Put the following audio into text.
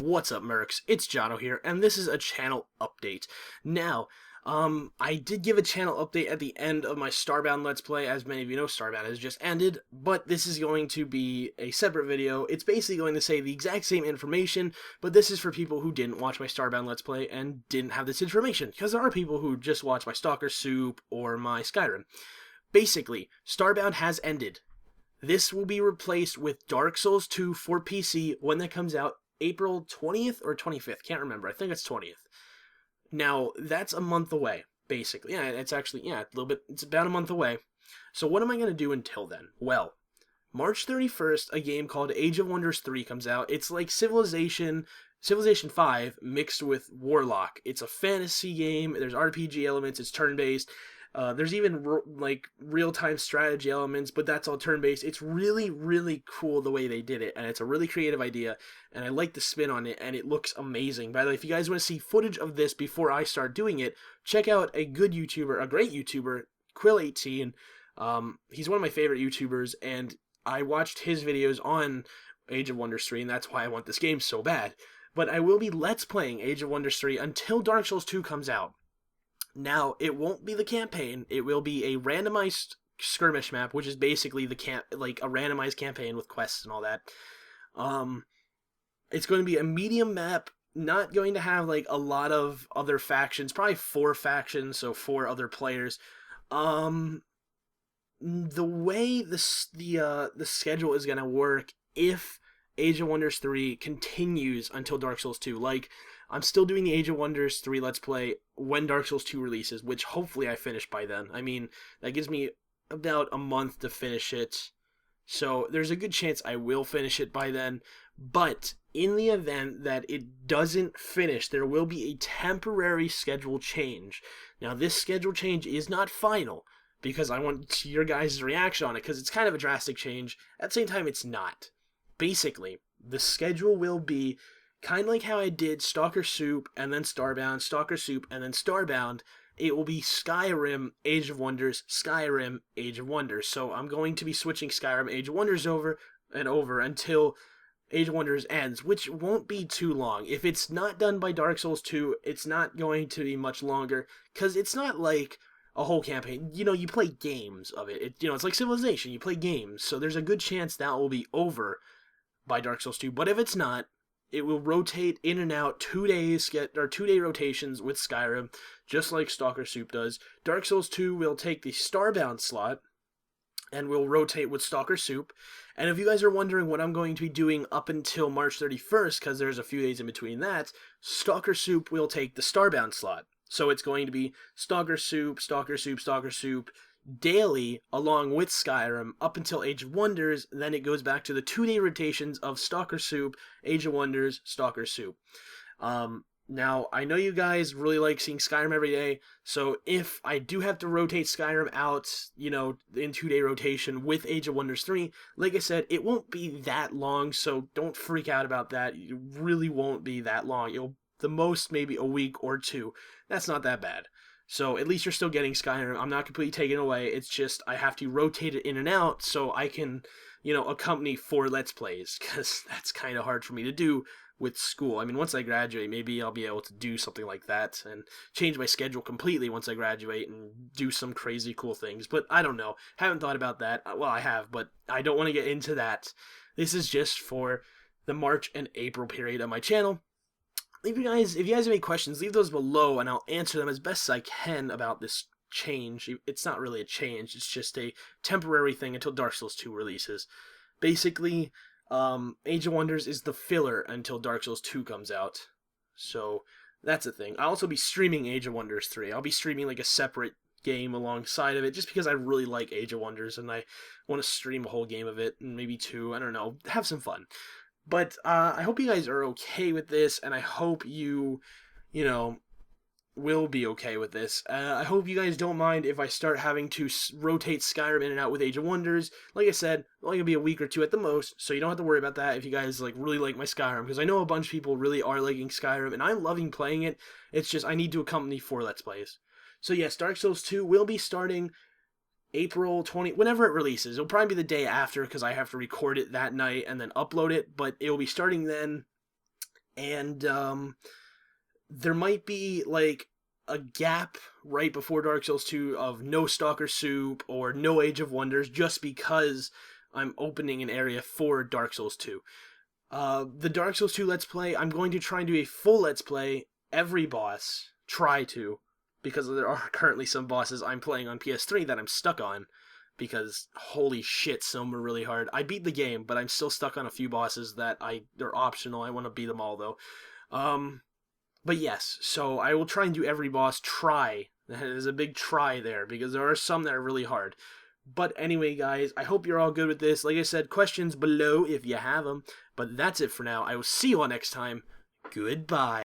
What's up, Mercs? It's Jono here, and this is a channel update. Now, I did give a channel update at the end of my Starbound Let's Play. As many of you know, Starbound has just ended, but this is going to be a separate video. It's basically going to say the exact same information, but this is for people who didn't watch my Starbound Let's Play and didn't have this information, because there are people who just watch my Stalker Soup or my Skyrim. Basically, Starbound has ended. This will be replaced with Dark Souls 2 for PC when that comes out April 20th or 25th. Can't remember. I think it's 20th. Now, that's a month away, basically. Yeah, it's actually, a little bit, it's about a month away. So what am I going to do until then? Well, March 31st, a game called Age of Wonders 3 comes out. It's like Civilization 5 mixed with Warlock. It's a fantasy game. There's RPG elements. It's turn-based. There's even real-time strategy elements, but that's all turn-based. It's really, really cool the way they did it, and it's a really creative idea, and I like the spin on it, and it looks amazing. By the way, if you guys want to see footage of this before I start doing it, check out a good YouTuber, a great YouTuber, Quill18. He's one of my favorite YouTubers, and I watched his videos on Age of Wonders 3, and that's why I want this game so bad. But I will be Let's Playing Age of Wonders 3 until Dark Souls 2 comes out. Now, it won't be the campaign. It will be a randomized skirmish map, which is basically a randomized campaign with quests and all that. It's going to be a medium map, not going to have a lot of other factions, probably 4 factions, so 4 other players. The way the schedule is going to work, if Age of Wonders 3 continues until Dark Souls 2, I'm still doing the Age of Wonders 3 Let's Play when Dark Souls 2 releases, which hopefully I finish by then. I mean, that gives me about a month to finish it, so there's a good chance I will finish it by then. But in the event that it doesn't finish, there will be a temporary schedule change. Now, this schedule change is not final, because I want your guys' reaction on it, because it's kind of a drastic change. At the same time, it's not. Basically, the schedule will be kind of like how I did Stalker Soup and then Starbound, Stalker Soup and then Starbound. It will be Skyrim, Age of Wonders, Skyrim, Age of Wonders. So I'm going to be switching Skyrim, Age of Wonders over and over until Age of Wonders ends, which won't be too long. If it's not done by Dark Souls 2, it's not going to be much longer, because it's not like a whole campaign. You play games of it. It's like Civilization. You play games, so there's a good chance that will be over by Dark Souls 2. But if it's not, it will rotate in and out 2 days, 2-day rotations with Skyrim, just like Stalker Soup does. Dark Souls 2 will take the Starbound slot and will rotate with Stalker Soup. And if you guys are wondering what I'm going to be doing up until March 31st, because there's a few days in between that, Stalker Soup will take the Starbound slot. So it's going to be Stalker Soup, Stalker Soup, Stalker Soup, daily along with Skyrim up until Age of Wonders. Then it goes back to the 2-day rotations of Stalker Soup, Age of Wonders, Stalker Soup. Now, I know you guys really like seeing Skyrim every day, so if I do have to rotate Skyrim out, in 2-day rotation with Age of Wonders 3, like I said, it won't be that long, so don't freak out about that. It really won't be that long. It'll, the most, maybe a week or 2. That's not that bad. So at least you're still getting Skyrim. I'm not completely taking it away. It's just I have to rotate it in and out so I can, accompany 4 Let's Plays, because that's kind of hard for me to do with school. I mean, once I graduate, maybe I'll be able to do something like that and change my schedule completely once I graduate and do some crazy cool things. But I don't know. Haven't thought about that. Well, I have, but I don't want to get into that. This is just for the March and April period on my channel. If you guys have any questions, leave those below, and I'll answer them as best as I can about this change. It's not really a change, it's just a temporary thing until Dark Souls 2 releases. Basically, Age of Wonders is the filler until Dark Souls 2 comes out. So, that's a thing. I'll also be streaming Age of Wonders 3. I'll be streaming a separate game alongside of it, just because I really like Age of Wonders, and I want to stream a whole game of it, and maybe 2, I don't know, have some fun. But I hope you guys are okay with this, and I hope you will be okay with this. I hope you guys don't mind if I start having to rotate Skyrim in and out with Age of Wonders. Like I said, only gonna be a week or 2 at the most, so you don't have to worry about that if you guys really like my Skyrim, because I know a bunch of people really are liking Skyrim, and I'm loving playing it. It's just I need to accompany 4 Let's Plays. So yes, Dark Souls 2 will be starting April 20, whenever it releases. It'll probably be the day after, because I have to record it that night and then upload it, but it'll be starting then. and there might be like a gap right before Dark Souls 2 of no Stalker Soup or no Age of Wonders, just because I'm opening an area for Dark Souls 2. The Dark Souls 2 Let's Play, I'm going to try and do a full Let's Play, every boss, try to, because there are currently some bosses I'm playing on PS3 that I'm stuck on, because holy shit, some are really hard. I beat the game, but I'm still stuck on a few bosses that they're optional. I want to beat them all though. But yes, so I will try and do every boss. Try. There's a big try there, because there are some that are really hard. But anyway, guys, I hope you're all good with this. Like I said, questions below if you have them. But that's it for now. I will see you all next time. Goodbye.